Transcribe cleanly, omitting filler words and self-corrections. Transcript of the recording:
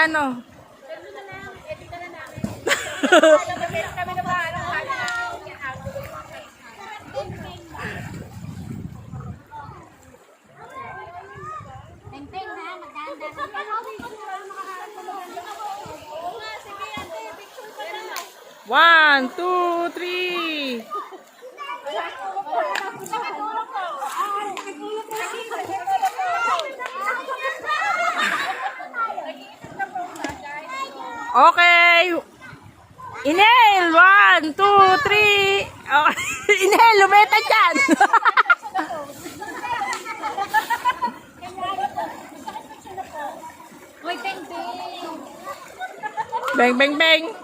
Paano? One, two, three. Okay. Inhale. One, two, three. Okay. Inhale. Lumeta dyan. Bang, bang, bang.